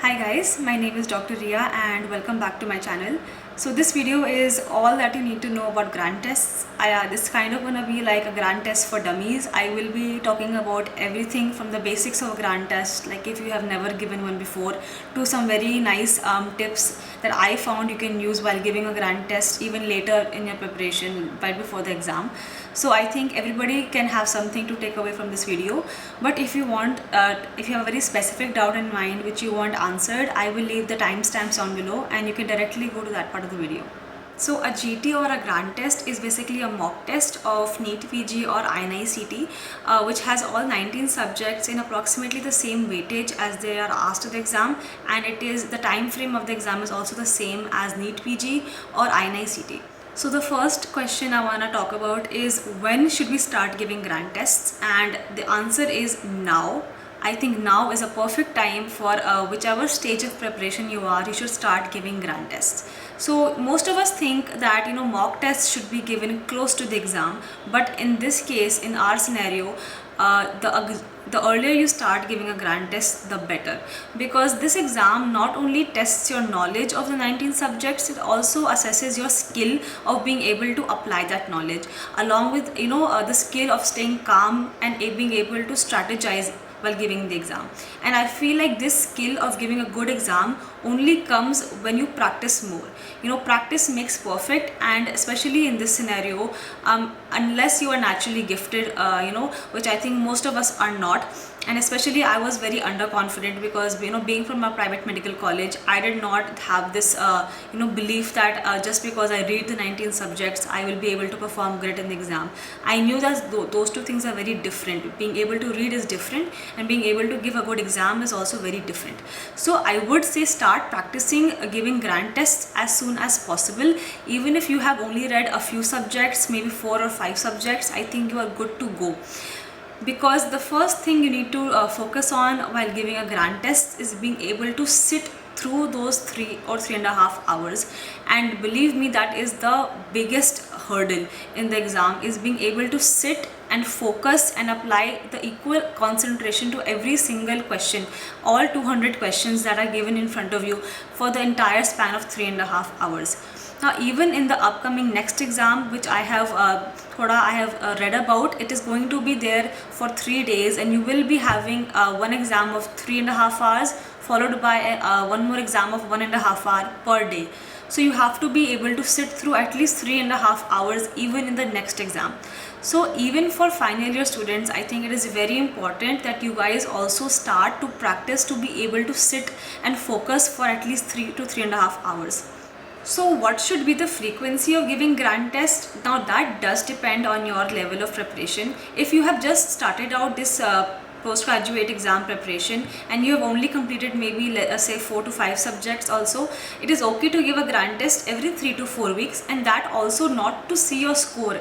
Hi guys, my name is Dr. Ria and welcome back to my channel. So this video is all that you need to know about grant tests. This is kind of gonna be like a grant test for dummies. I will be talking about everything from the basics of a grant test, like if you have never given one before, to some very nice tips that I found you can use while giving a grant test even later in your preparation right before the exam. So I think everybody can have something to take away from this video. But if you want, if you have a very specific doubt in mind which you want answered, I will leave the timestamps down below and you can directly go to that part of the video. So a GT or a grant test is basically a mock test of NEET PG or INI CT, which has all 19 subjects in approximately the same weightage as they are asked to the exam, and it is the time frame of the exam is also the same as NEET PG or INI CT. So the first question I want to talk about is when should we start giving grant tests, and the answer is now. I think now is a perfect time for whichever stage of preparation you are, you should start giving grant tests. So most of us think that mock tests should be given close to the exam, but in this case, in our scenario, the earlier you start giving a grant test, the better, because this exam not only tests your knowledge of the 19 subjects, it also assesses your skill of being able to apply that knowledge, along with the skill of staying calm and being able to strategize while giving the exam. And I feel like this skill of giving a good exam only comes when you practice more. Practice makes perfect, and especially in this scenario, unless you are naturally gifted, which I think most of us are not. And especially I was very underconfident because being from a private medical college, I did not have this belief that just because I read the 19 subjects I will be able to perform great in the exam. I knew that those two things are very different. Being able to read is different and being able to give a good exam is also very different. So I would say start practicing giving grant tests as soon as possible. Even if you have only read a few subjects, maybe 4 or 5 subjects, I think you are good to go. Because the first thing you need to focus on while giving a grant test is being able to sit through those 3 or 3.5 hours. And believe me, that is the biggest hurdle in the exam, is being able to sit and focus and apply the equal concentration to every single question, all 200 questions that are given in front of you for the entire span of 3.5 hours. Now, even in the upcoming next exam, which I have read about, it is going to be there for 3 days, and you will be having one exam of 3.5 hours followed by one more exam of 1.5 hour per day. So you have to be able to sit through at least 3.5 hours even in the next exam. So even for final year students, I think it is very important that you guys also start to practice to be able to sit and focus for at least 3 to 3.5 hours. So what should be the frequency of giving grant test? Now that does depend on your level of preparation. If you have just started out this postgraduate exam preparation and you have only completed maybe say 4 to 5 subjects also, it is okay to give a grant test every 3 to 4 weeks, and that also not to see your score,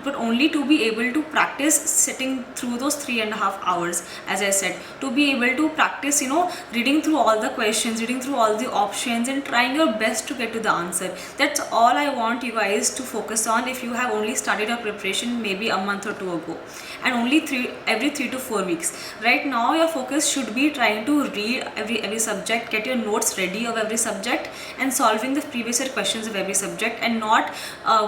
but only to be able to practice sitting through those 3.5 hours, as I said, to be able to practice, reading through all the questions, reading through all the options and trying your best to get to the answer. That's all I want you guys to focus on if you have only started your preparation maybe a month or 2 ago, and only every 3 to 4 weeks. Right now your focus should be trying to read every subject, get your notes ready of every subject and solving the previous year questions of every subject, and not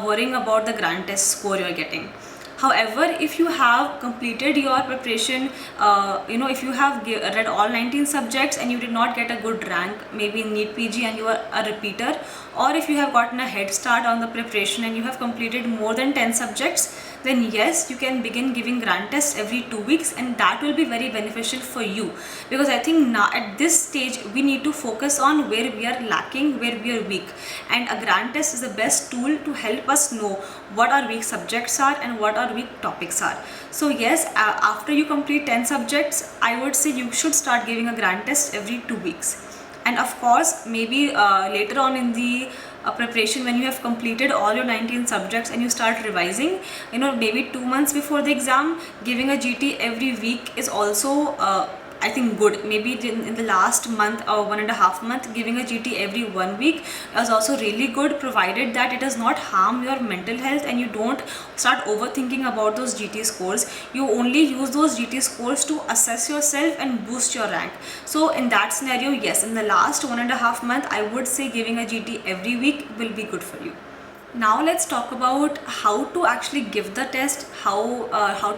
worrying about the grant test score you are getting. However, if you have completed your preparation, if you have read all 19 subjects and you did not get a good rank, maybe in NEET PG, and you are a repeater, or if you have gotten a head start on the preparation and you have completed more than 10 subjects, then yes, you can begin giving grant tests every 2 weeks, and that will be very beneficial for you, because I think now at this stage we need to focus on where we are lacking, where we are weak, and a grant test is the best tool to help us know what our weak subjects are and what our weak topics are. So yes, after you complete 10 subjects, I would say you should start giving a grant test every 2 weeks. And of course, maybe later on in the preparation, when you have completed all your 19 subjects and you start revising, maybe 2 months before the exam, giving a GT every week is also I think good. Maybe in the last month or 1.5 month, giving a GT every 1 week is also really good, provided that it does not harm your mental health and you don't start overthinking about those GT scores. You only use those GT scores to assess yourself and boost your rank. So in that scenario, yes, in the last 1.5 month, I would say giving a GT every week will be good for you. Now let's talk about how to actually give the test, how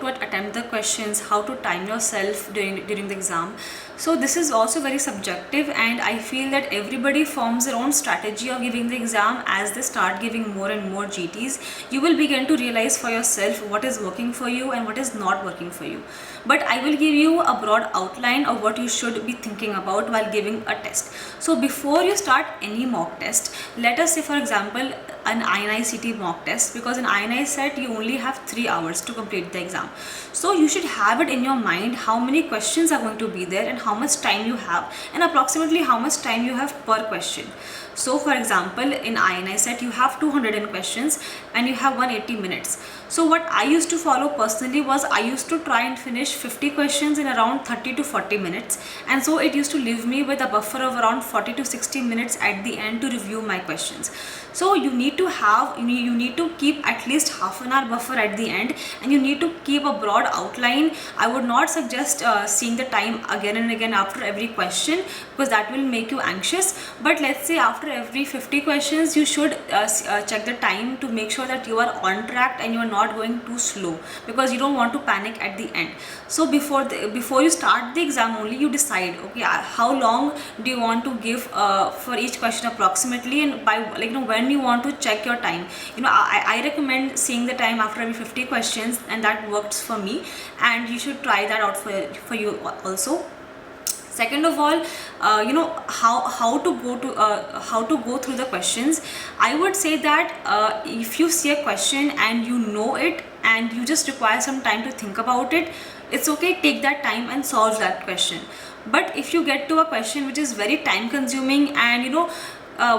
to attempt the questions, how to time yourself during the exam. So this is also very subjective, and I feel that everybody forms their own strategy of giving the exam. As they start giving more and more GTs, you will begin to realize for yourself what is working for you and what is not working for you. But I will give you a broad outline of what you should be thinking about while giving a test. So before you start any mock test, let us say for example an INI-CET mock test, because in INI-CET you only have 3 hours to complete the exam. So you should have it in your mind how many questions are going to be there and how much time you have, and approximately how much time you have per question. So for example, in INI-CET you have 200 questions and you have 180 minutes. So what I used to follow personally was I used to try and finish 50 questions in around 30 to 40 minutes, and so it used to leave me with a buffer of around 40 to 60 minutes at the end to review my questions. So you need to keep at least half an hour buffer at the end, and you need to keep a broad outline. I would not suggest seeing the time again and again after every question, because that will make you anxious. But let's say after every 50 questions you should check the time to make sure that you are on track and you are not going too slow, because you don't want to panic at the end. So before you start the exam only, you decide, okay, how long do you want to give for each question approximately, and by when you want to check your time. I recommend seeing the time after every 50 questions, and that works for me, and you should try that out for you also. Second of all, how to go through the questions. I would say that if you see a question and you know it and you just require some time to think about it, it's okay, take that time and solve that question. But if you get to a question which is very time consuming, and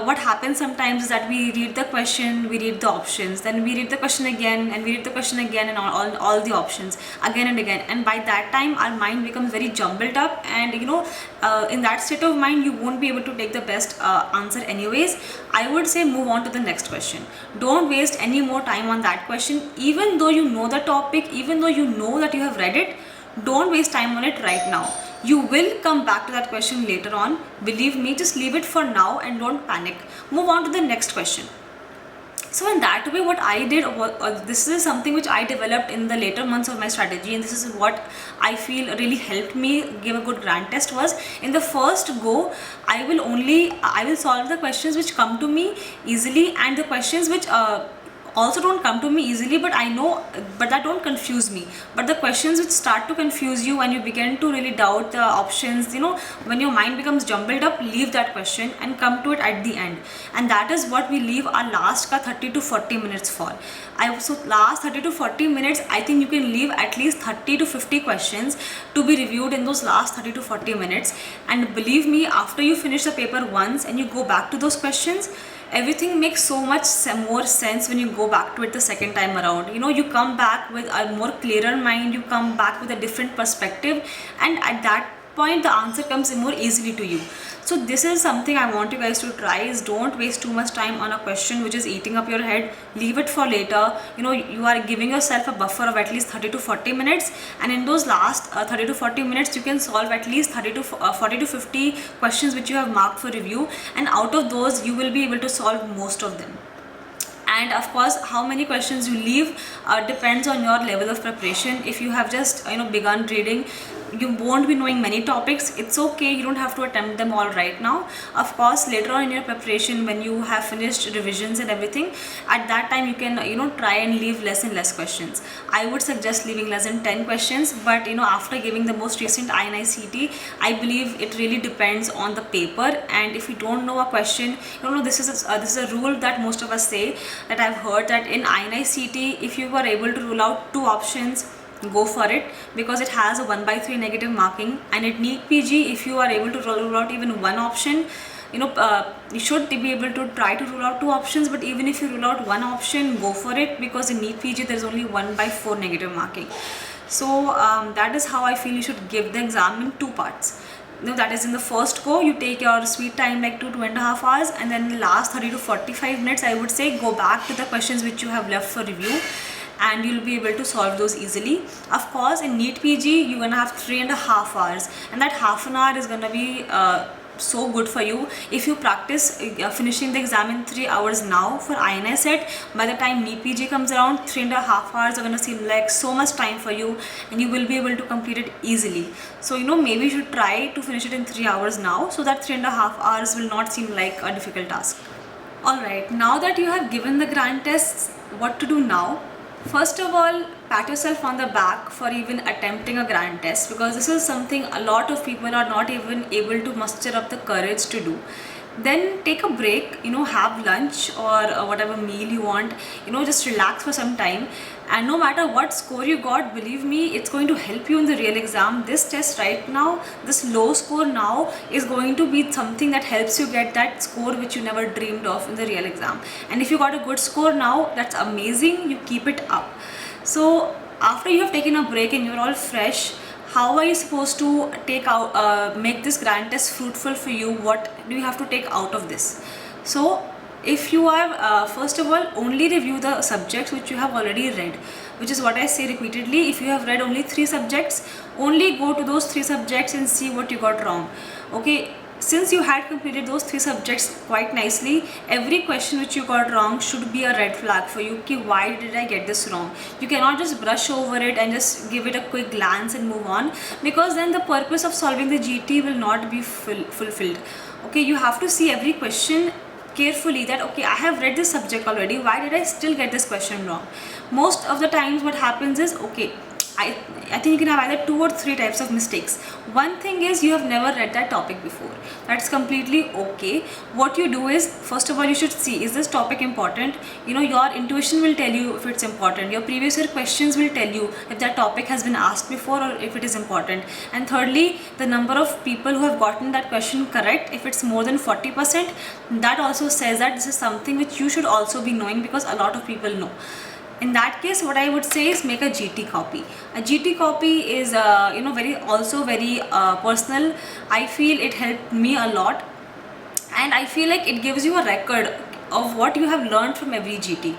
what happens sometimes is that we read the question, we read the options, then we read the question again, and we read the question again, and all the options again and again, and by that time our mind becomes very jumbled up, and in that state of mind you won't be able to take the best answer anyways. I would say move on to the next question. Don't waste any more time on that question. Even though you know the topic, even though you know that you have read it, don't waste time on it right now. You will come back to that question later on. Believe me, just leave it for now and don't panic. Move on to the next question. So in that way, what I did, this is something which I developed in the later months of my strategy, and this is what I feel really helped me give a good grand test, was in the first go, I will solve the questions which come to me easily, and the questions which also don't come to me easily, but that don't confuse me. But the questions which start to confuse you and you begin to really doubt the options, when your mind becomes jumbled up, leave that question and come to it at the end. And that is what we leave our last 30 to 40 minutes for. So last 30 to 40 minutes, I think you can leave at least 30 to 50 questions to be reviewed in those last 30 to 40 minutes. And believe me, after you finish the paper once and you go back to those questions, everything makes so much more sense when you go back to it the second time around. You come back with a more clearer mind, you come back with a different perspective, and at that point the answer comes more easily to you. So this is something I want you guys to try, is don't waste too much time on a question which is eating up your head. Leave it for later. You are giving yourself a buffer of at least 30 to 40 minutes, and in those last 30 to 40 minutes you can solve at least 40 to 50 questions which you have marked for review, and out of those you will be able to solve most of them. And of course, how many questions you leave depends on your level of preparation. If you have just begun reading, you won't be knowing many topics. It's okay, you don't have to attempt them all right now. Of course, later on in your preparation, when you have finished revisions and everything, at that time you can try and leave less and less questions. I would suggest leaving less than 10 questions, but after giving the most recent INI-CET, I believe it really depends on the paper. And if you don't know a question, this is a rule that most of us say, that I've heard, that in INI-CET, if you were able to rule out 2 options, go for it, because it has a 1/3 negative marking. And at NEET PG, if you are able to rule out even one option, you should be able to try to rule out 2 options, but even if you rule out one option, go for it, because in NEET PG there is only 1/4 negative marking. So that is how I feel you should give the exam in two parts. That is, in the first go you take your sweet time like 2.5 hours, and then the last 30 to 45 minutes I would say go back to the questions which you have left for review, and you'll be able to solve those easily. Of course, in NEET PG you're gonna have 3.5 hours, and that half an hour is gonna be so good for you if you practice finishing the exam in 3 hours now for INI set. By the time NEET PG comes around, 3.5 hours are going to seem like so much time for you, and you will be able to complete it easily. So maybe you should try to finish it in 3 hours now, so that 3.5 hours will not seem like a difficult task. Alright, now that you have given the grand tests, what to do now? First of all, pat yourself on the back for even attempting a grand test, because this is something a lot of people are not even able to muster up the courage to do. Then take a break, have lunch or whatever meal you want, just relax for some time. And no matter what score you got, believe me, it's going to help you in the real exam. This test right now, this low score now is going to be something that helps you get that score which you never dreamed of in the real exam. And if you got a good score now, that's amazing, you keep it up. So after you have taken a break and you're all fresh, how are you supposed to make this grand test fruitful for you? What do you have to take out of this? So if you are first of all, only review the subjects which you have already read, which is what I say repeatedly. If you have read only 3 subjects, only go to those 3 subjects and see what you got wrong. Okay, since you had completed those 3 subjects quite nicely, every question which you got wrong should be a red flag for you. Okay, why did I get this wrong? You cannot just brush over it and just give it a quick glance and move on, because then the purpose of solving the GT will not be fulfilled. Okay, you have to see every question carefully, that okay, I have read this subject already, why did I still get this question wrong? Most of the times what happens is, okay, I think you can have either 2 or 3 types of mistakes. One thing is you have never read that topic before. That's completely okay. What you do is, first of all, you should see, is this topic important? Your intuition will tell you if it's important. Your previous year questions will tell you if that topic has been asked before or if it is important. And thirdly, the number of people who have gotten that question correct, if it's more than 40%, that also says that this is something which you should also be knowing, because a lot of people know. In that case, what I would say is make a GT copy. A GT copy is very personal. I feel it helped me a lot, and I feel like it gives you a record of what you have learned from every GT.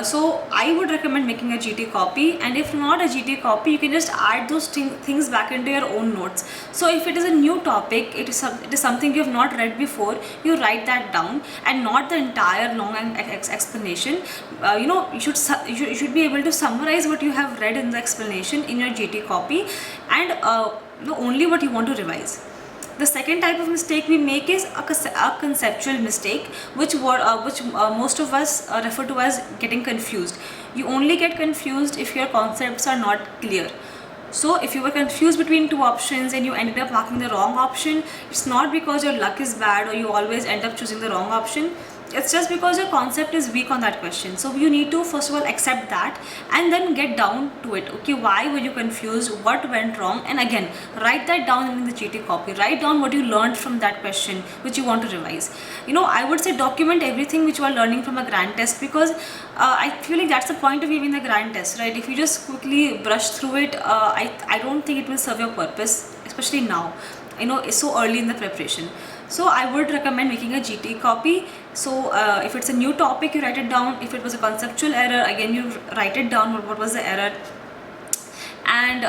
So I would recommend making a GT copy, and if not a GT copy, you can just add those things back into your own notes. So if it is a new topic, it is something you have not read before, you write that down, and not the entire long explanation. You should be able to summarize what you have read in the explanation in your GT copy, and only what you want to revise. The second type of mistake we make is a conceptual mistake, which most of us refer to as getting confused. You only get confused if your concepts are not clear. So if you were confused between 2 options and you ended up marking the wrong option, it's not because your luck is bad or you always end up choosing the wrong option. It's just because your concept is weak on that question. So you need to first of all accept that, and then get down to it. Okay, why were you confused? What went wrong? And again, write that down in the GT copy. Write down what you learned from that question which you want to revise. I would say document everything which you are learning from a grand test, because I feel like that's the point of giving the grand test, right? If you just quickly brush through it, I don't think it will serve your purpose, especially now. It's so early in the preparation. So I would recommend making a GT copy. So if it's a new topic, you write it down. If it was a conceptual error, again you write it down, what was the error. And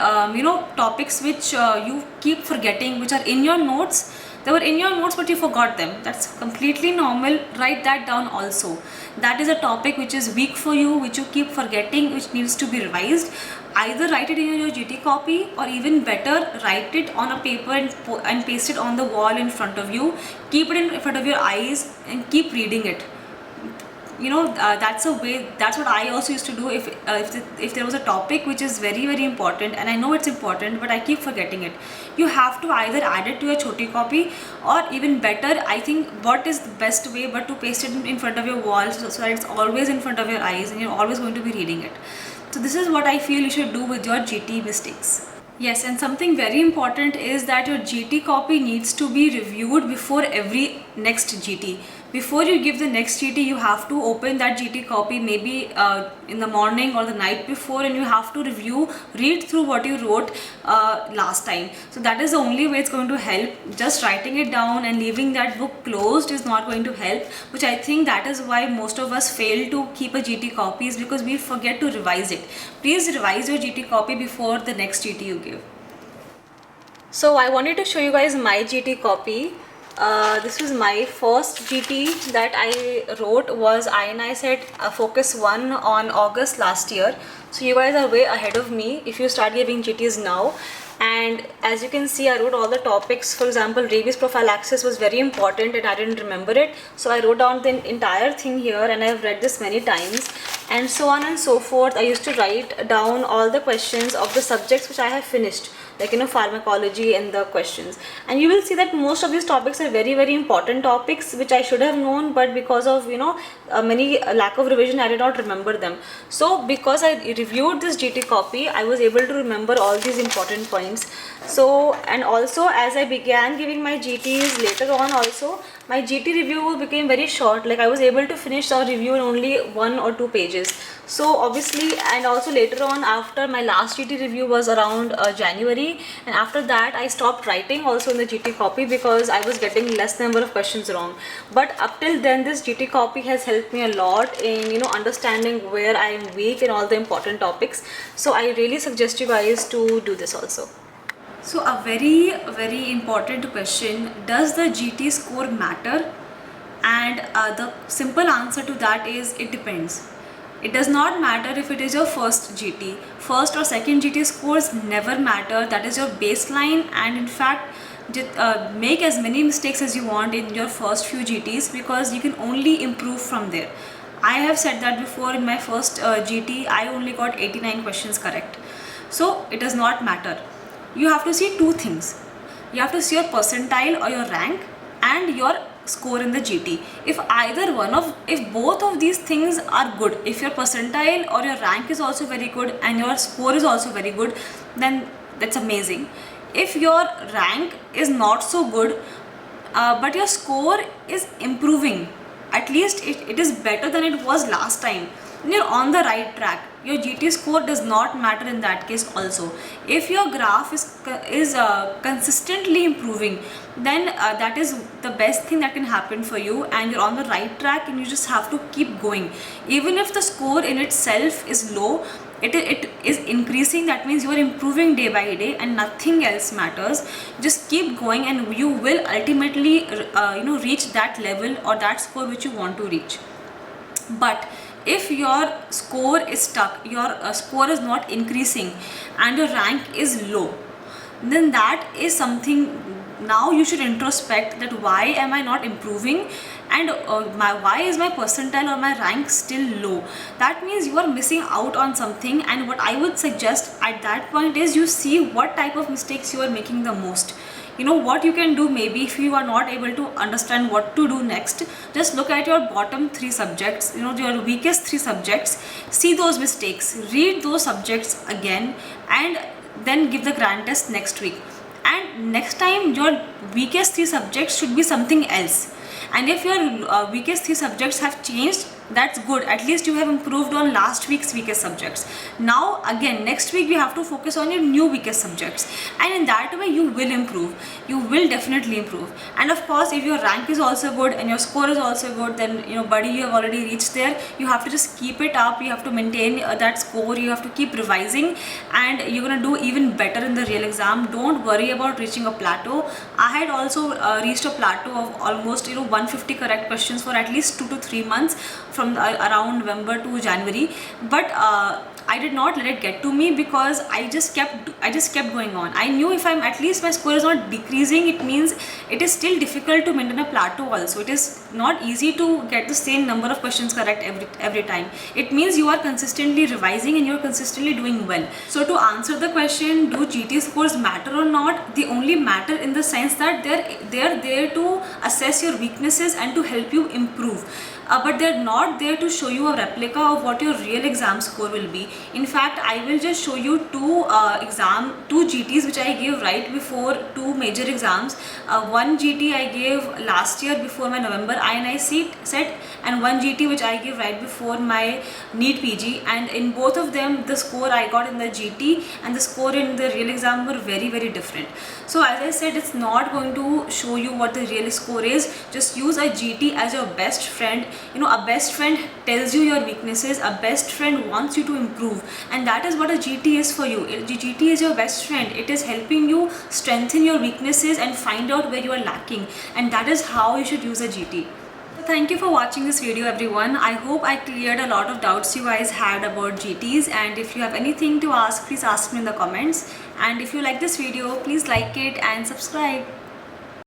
topics which you keep forgetting, which are in your notes, they were in your notes but you forgot them. That's completely normal. Write that down also. That is a topic which is weak for you, which you keep forgetting, which needs to be revised. Either write it in your GT copy, or even better, write it on a paper and paste it on the wall in front of you. Keep it in front of your eyes and keep reading it. That's a way. That's what I also used to do. If there was a topic which is very, very important, and I know it's important but I keep forgetting it, you have to either add it to your choti copy, or even better, I think what is the best way but to paste it in front of your wall, so that it's always in front of your eyes and you're always going to be reading it. So this is what I feel you should do with your GT mistakes. Yes, and something very important is that your GT copy needs to be reviewed before every next GT. before you give the next GT, you have to open that GT copy maybe in the morning or the night before, and you have to read through what you wrote last time. So that is the only way it's going to help. Just writing it down and leaving that book closed is not going to help, which I think that is why most of us fail to keep a GT copy, is because we forget to revise it. Please revise your GT copy before the next GT you give. So I wanted to show you guys my GT copy. This was my first GT that I wrote, was INICET Focus 1 on August last year. So you guys are way ahead of me if you start giving GTs now. And as you can see, I wrote all the topics. For example, rabies prophylaxis was very important and I didn't remember it. So I wrote down the entire thing here and I've read this many times, and so on and so forth. I used to write down all the questions of the subjects which I have finished, like pharmacology and the questions. And you will see that most of these topics are very, very important topics which I should have known, but because of many lack of revision, I did not remember them. So because I reviewed this GT copy, I was able to remember all these important points. So, and also as I began giving my GTs later on also, my GT review became very short. Like I was able to finish our review in only 1 or 2 pages. So obviously, and also later on, after my last GT review was around January, and after that I stopped writing also in the GT copy because I was getting less number of questions wrong. But up till then, this GT copy has helped me a lot in understanding where I am weak in all the important topics. So I really suggest you guys to do this also. So a very, very important question: does the GT score matter? And the simple answer to that is it depends. It does not matter if it is your first GT. First or second GT scores never matter. That is your baseline, and in fact, make as many mistakes as you want in your first few GTs because you can only improve from there. I have said that before. In my first GT, I only got 89 questions correct. So it does not matter. You have to see two things. You have to see your percentile or your rank and your score in the GT. If both of these things are good, if your percentile or your rank is also very good and your score is also very good, then that's amazing. If your rank is not so good, but your score is improving, at least it is better than it was last time, then you're on the right track. Your GT score does not matter in that case also. If your graph is consistently improving, then that is the best thing that can happen for you, and you're on the right track, and you just have to keep going. Even if the score in itself is low, it is increasing. That means you are improving day by day and nothing else matters. Just keep going and you will ultimately reach that level or that score which you want to reach. But if your score is stuck, your score is not increasing and your rank is low, then that is something. Now you should introspect that why am I not improving, and why is my percentile or my rank still low. That means you are missing out on something, and what I would suggest at that point is you see what type of mistakes you are making the most. What you can do, maybe if you are not able to understand what to do next, just look at your bottom 3 subjects, your weakest 3 subjects, see those mistakes, read those subjects again, and then give the grand test next week. And next time your weakest 3 subjects should be something else. And if your weakest 3 subjects have changed, that's good. At least you have improved on last week's weakest subjects. Now again, next week we have to focus on your new weakest subjects, and in that way you will improve. You will definitely improve. And of course, if your rank is also good and your score is also good, then buddy, you have already reached there. You have to just keep it up. You have to maintain that score. You have to keep revising, and you're gonna do even better in the real exam. Don't worry about reaching a plateau. I had also reached a plateau of almost 150 correct questions for at least 2 to 3 months from around November to January, but I did not let it get to me because I just kept going on. I knew if I'm, at least my score is not decreasing, it means it is still difficult to maintain a plateau also. It is not easy to get the same number of questions correct every time. It means you are consistently revising and you are consistently doing well. So to answer the question, do GT scores matter or not? They only matter in the sense that they're there to assess your weaknesses and to help you improve. But they're not there to show you a replica of what your real exam score will be. In fact, I will just show you two GTs which I gave right before two major exams. One GT I gave last year before my November INI set, and one GT which I gave right before my NEET PG, and in both of them the score I got in the GT and the score in the real exam were very different. So as I said, it's not going to show you what the real score is. Just use a GT as your best friend. You know, a best friend tells you your weaknesses, a best friend wants you to improve, and that is what a GT is for you. GT is your best friend. It is helping you strengthen your weaknesses and find out where you are lacking, and that is how you should use a GT. Thank you for watching this video, everyone. I hope I cleared a lot of doubts you guys had about GTs, and if you have anything to ask, please ask me in the comments. And if you like this video, please like it and subscribe.